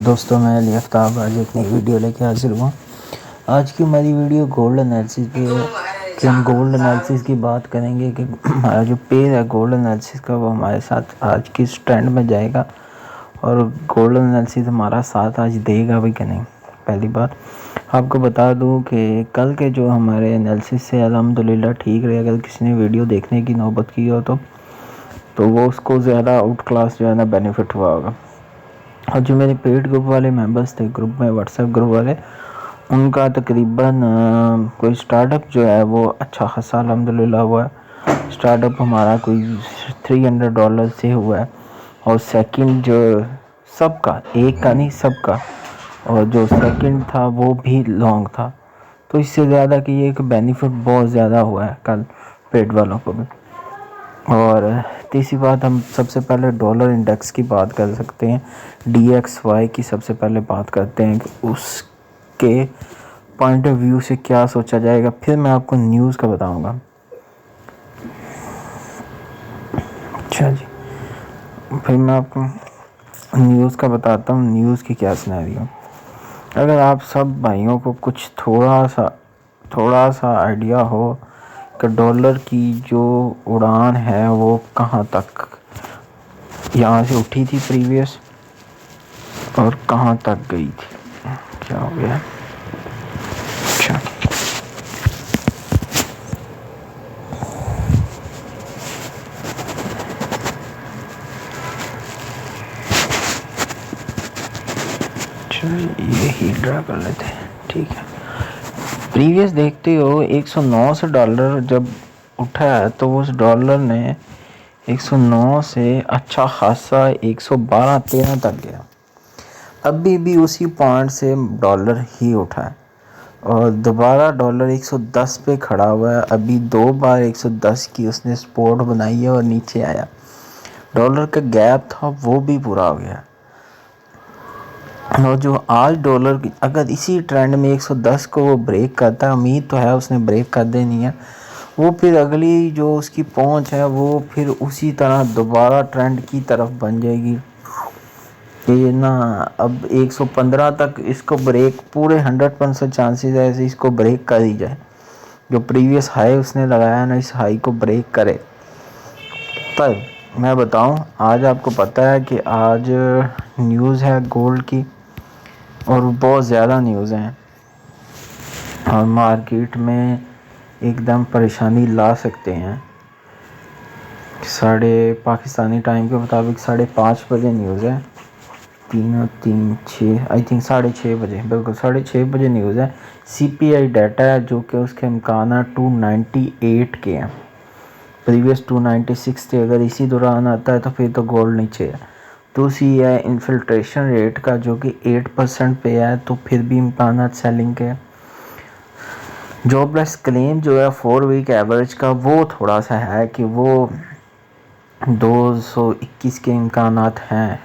दोस्तों, मैं अली आफ्ताब आज एक नई वीडियो लेके हाजिर हुआ। आज की हमारी वीडियो गोल्ड एनालिसिस पे है कि हम गोल्ड एनालिसिस की बात करेंगे कि हमारा जो पेयर है गोल्ड एनालिसिस का वो हमारे साथ आज किस ट्रेंड में जाएगा और गोल्ड एनालिसिस हमारा साथ आज देगा भी कि नहीं। पहली बात आपको बता दूं कि कल के जो हमारे एनालिसिस से अल्हम्दुलिल्लाह ठीक रहे। अगर किसी ने वीडियो देखने की नौबत की हो तो वो उसको ज़्यादा आउट क्लास जो है ना बेनिफिट हुआ होगा। और जो मेरे पेड ग्रुप वाले मेंबर्स थे ग्रुप में, व्हाट्सएप ग्रुप वाले, उनका तकरीबन कोई स्टार्टअप जो है वो अच्छा खासा अल्हम्दुलिल्लाह हुआ है। स्टार्टअप हमारा कोई $300 से हुआ है और सेकंड जो सबका, एक का नहीं सबका, और जो सेकंड था वो भी लॉन्ग था। तो इससे ज़्यादा कि ये एक बेनिफिट बहुत ज़्यादा हुआ है कल पेड वालों को भी। और तीसरी बात, हम सबसे पहले डॉलर इंडेक्स की बात कर सकते हैं, DXY की सबसे पहले बात करते हैं कि उसके पॉइंट ऑफ व्यू से क्या सोचा जाएगा। फिर मैं आपको न्यूज़ का बताऊंगा। अच्छा जी, फिर मैं आपको न्यूज़ का बताता हूँ, न्यूज़ की क्या सिनेरियो। अगर आप सब भाइयों को कुछ थोड़ा सा आइडिया हो कि डॉलर की जो उड़ान है वो कहाँ तक यहाँ से उठी थी प्रीवियस और कहाँ तक गई थी, क्या हो गया। अच्छा, ये ही ड्रा कर लेते हैं, ठीक है। प्रीवियस देखते हो 109 से डॉलर जब उठा है तो उस डॉलर ने 109 से अच्छा खासा 112-13 तक गया। अभी भी उसी पॉइंट से डॉलर ही उठा है और दोबारा डॉलर 110 पे खड़ा हुआ है। अभी 2 बार 110 की उसने सपोर्ट बनाई है और नीचे आया। डॉलर का गैप था वो भी पूरा हो गया। और जो आज डॉलर की अगर इसी ट्रेंड में 110 को वो ब्रेक करता है, उम्मीद तो है उसने ब्रेक कर देनी है, वो फिर अगली जो उसकी पहुंच है वो फिर उसी तरह दोबारा ट्रेंड की तरफ बन जाएगी कि ना अब 115 तक इसको ब्रेक, पूरे 100% चांसेस है ऐसे इसको ब्रेक कर ही जाए। जो प्रीवियस हाई उसने लगाया ना, इस हाई को ब्रेक करे। पर मैं बताऊं, आज आपको पता है कि आज न्यूज़ है गोल्ड की और बहुत ज़्यादा न्यूज़ हैं और मार्केट में एकदम परेशानी ला सकते हैं। पाकिस्तानी टाइम के मुताबिक 5:30 बजे न्यूज़ है, 3-3-6 आई थिंक 6:30 बजे, बिल्कुल 6:30 बजे न्यूज़ है। CPI डाटा है जो कि उसके इम्कान 298 के हैं, प्रीवियस 296 थे। अगर इसी दौरान आता है तो फिर तो गोल्ड नीचे है। दूसरी है इन्फिल्ट्रेशन रेट का जो कि 8% पे है, तो फिर भी इम्कान सेलिंग के। जॉबलेस क्लेम जो है 4 वीक एवरेज का वो थोड़ा सा है कि वो 221 के इम्कान हैं,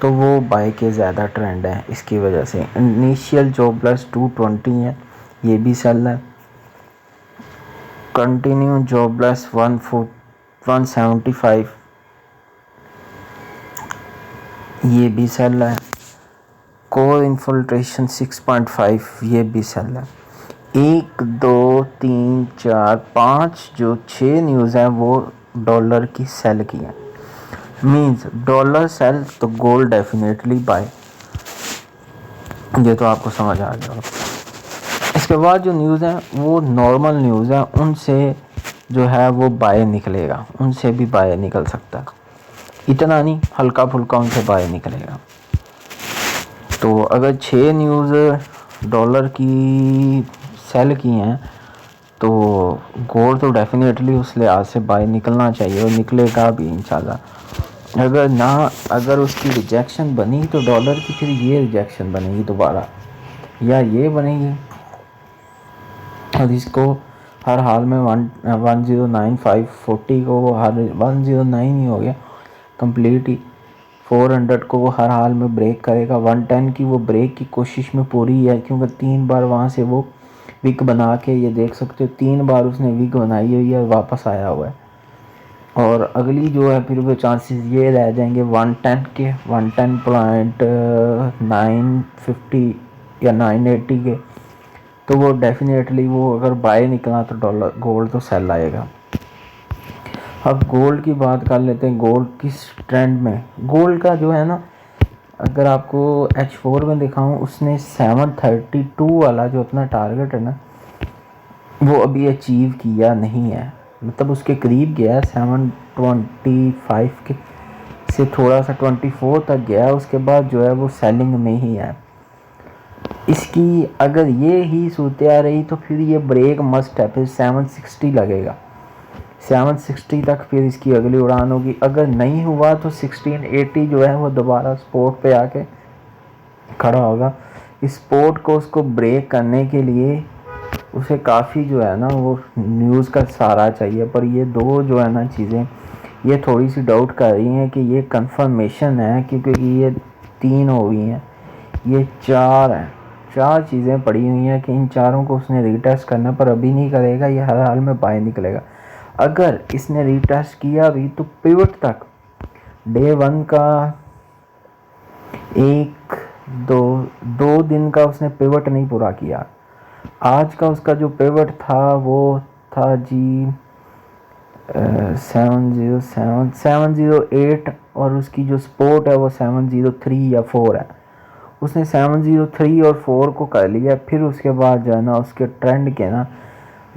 तो वो बाय के ज़्यादा ट्रेंड है। इसकी वजह से इनिशियल जॉबलेस 220 है, ये भी सेल है। कंटिन्यू जॉबलेस 175 ये भी सेल है। कोर इन्फिल्ट्रेशन 6.5 ये भी सेल है। 1 2 3 4 5 जो 6 न्यूज़ हैं वो डॉलर की सेल की है। मींस डॉलर सेल तो गोल्ड डेफिनेटली बाय, ये तो आपको समझ आ गया। इसके बाद जो न्यूज़ है वो नॉर्मल न्यूज़ है, उनसे जो है वो बाय निकलेगा, उनसे भी बाय निकल सकता है, इतना नहीं, हल्का फुल्का उनसे बाय निकलेगा। तो अगर 6 न्यूज़ डॉलर की सेल की हैं तो गोल्ड तो डेफिनेटली उस लिहाज से बाय निकलना चाहिए और निकलेगा भी इंशाल्लाह। अगर उसकी रिजेक्शन बनी तो डॉलर की फिर ये रिजेक्शन बनेगी दोबारा या ये बनेगी, और इसको हर हाल में 109,540 को वो हर 109 ही हो गया कंप्लीट ही। 400 को वो हर हाल में ब्रेक करेगा। 110 की वो ब्रेक की कोशिश में पूरी है, क्योंकि 3 बार वहाँ से वो विक बना के, ये देख सकते हो 3 बार उसने विक बनाई हुई है और वापस आया हुआ है। और अगली जो है फिर वो चांसेस ये रह जाएंगे 110 के, 110.950 या 980 के। तो वो डेफिनेटली वो अगर बाय निकला तो डॉलर गोल्ड तो सेल आएगा। अब गोल्ड की बात कर लेते हैं, गोल्ड किस ट्रेंड में। गोल्ड का जो है ना, अगर आपको H4 में दिखाऊं, उसने 732 वाला जो अपना टारगेट है ना, वो अभी अचीव किया नहीं है। मतलब उसके करीब गया है, 725 के से थोड़ा सा 24 तक गया, उसके बाद जो है वो सेलिंग में ही है। इसकी अगर ये ही सूरत आ रही तो फिर ये ब्रेक मस्ट है, फिर 760 लगेगा, 760 तक फिर इसकी अगली उड़ान होगी। अगर नहीं हुआ तो 1680 जो है वो दोबारा स्पोर्ट पे आके खड़ा होगा। इस स्पोर्ट को उसको ब्रेक करने के लिए उसे काफ़ी जो है ना वो न्यूज़ का सहारा चाहिए। पर ये दो जो है ना चीज़ें, ये थोड़ी सी डाउट कर रही हैं कि ये कंफर्मेशन है, क्योंकि ये 3 हो गई हैं, ये 4 हैं, 4 चीज़ें पड़ी हुई हैं कि इन चारों को उसने रीटेस्ट करना, पर अभी नहीं करेगा, ये हर हाल में बाय निकलेगा। अगर इसने रीटेस्ट किया भी तो पिवट तक डे 1 का 1-2 दिन का उसने पिवट नहीं पूरा किया। आज का उसका जो पिवट था वो था जी 708, और उसकी जो सपोर्ट है वो 703 या 4 है। उसने 703 और 4 को कर लिया। फिर उसके बाद जो है ना उसके ट्रेंड के ना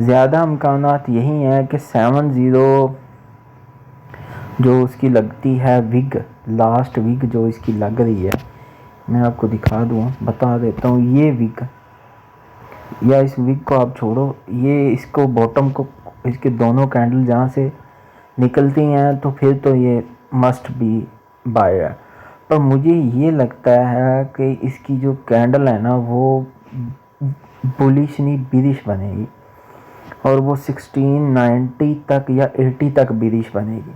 ज़्यादा इम्कानात यही हैं कि 70 जो उसकी लगती है विग, लास्ट विग जो इसकी लग रही है, मैं आपको दिखा दूँ, बता देता हूँ। ये विग, या इस विग को आप छोड़ो, ये इसको बॉटम को, इसके दोनों कैंडल जहाँ से निकलती हैं तो फिर तो ये मस्ट बी बाय है। पर मुझे ये लगता है कि इसकी जो कैंडल है ना वो बुलिश नहीं बिरिश बनेगी, और वो 1690 तक या 80 तक बिरिश बनेगी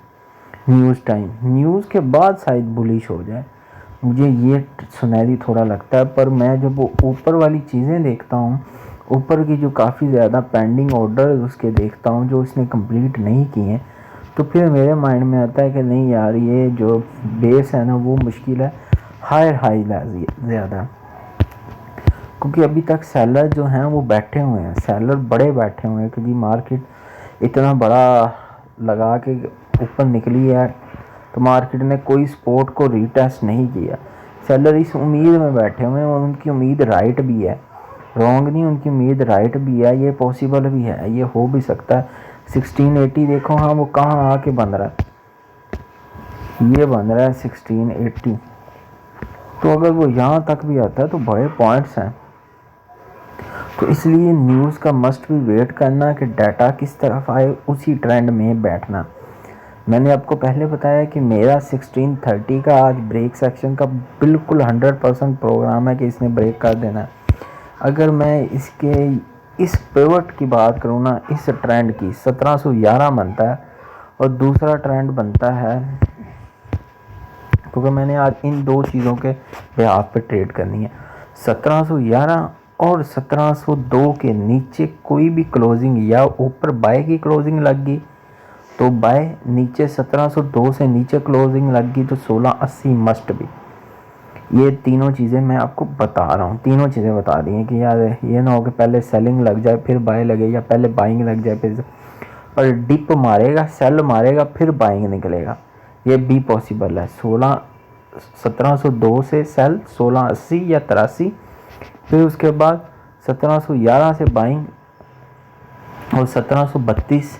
न्यूज़ टाइम। न्यूज़ के बाद शायद बुलिश हो जाए, मुझे ये सुनहरी थोड़ा लगता है। पर मैं जब वो ऊपर वाली चीज़ें देखता हूँ, ऊपर की जो काफ़ी ज़्यादा पेंडिंग ऑर्डर उसके देखता हूँ जो इसने कंप्लीट नहीं किए हैं, तो फिर मेरे माइंड में आता है कि नहीं यार, ये जो बेस है ना वो मुश्किल है, हाई ज़्यादा, क्योंकि अभी तक सेलर जो हैं वो बैठे हुए हैं, सेलर बड़े बैठे हुए हैं, क्योंकि मार्केट इतना बड़ा लगा के ऊपर निकली है तो मार्केट ने कोई सपोर्ट को रीटेस्ट नहीं किया। सेलर इस उम्मीद में बैठे हुए हैं, और उनकी उम्मीद राइट भी है, रॉन्ग नहीं, उनकी उम्मीद राइट भी है, ये पॉसिबल भी है, ये हो भी सकता है। 1680 देखो, हाँ वो कहाँ आके बन रहा है, ये बन रहा है 1680। तो अगर वो यहाँ तक भी आता है तो बड़े पॉइंट्स हैं। तो इसलिए न्यूज़ का मस्ट भी वेट करना कि डाटा किस तरफ आए, उसी ट्रेंड में बैठना। मैंने आपको पहले बताया कि मेरा 1630 का आज ब्रेक सेक्शन का बिल्कुल 100% प्रोग्राम है कि इसने ब्रेक कर देना है। अगर मैं इसके इस पिवट की बात करूँ ना, इस ट्रेंड की 1711 बनता है, और दूसरा ट्रेंड बनता है, क्योंकि मैंने आज इन दो चीज़ों के बिहाफ पे ट्रेड करनी है। 1711 और 1702 के नीचे कोई भी क्लोजिंग, या ऊपर बाय की क्लोजिंग लग गई तो बाय, नीचे 1702 से नीचे क्लोजिंग लग गई तो 1680 मस्ट भी। ये तीनों चीज़ें मैं आपको बता रहा हूँ, तीनों चीज़ें बता दी हैं कि यार ये ना हो कि पहले सेलिंग लग जाए फिर बाय लगे, या पहले बाइंग लग जाए फिर, और डिप मारेगा, सेल मारेगा, फिर बाइंग निकलेगा, ये भी पॉसिबल है। 1702 से सेल 1680 या 83, फिर उसके बाद 1711 से बाइंग, और 1732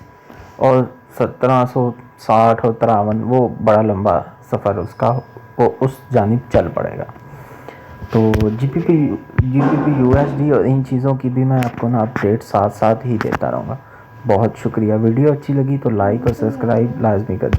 और 1760 और 53, वो बड़ा लंबा सफ़र उसका, वो उस जानिब चल पड़ेगा। तो जीपीपी यूएसडी और इन चीज़ों की भी मैं आपको ना अपडेट साथ साथ ही देता रहूँगा। बहुत शुक्रिया। वीडियो अच्छी लगी तो लाइक और सब्सक्राइब लाजमी कर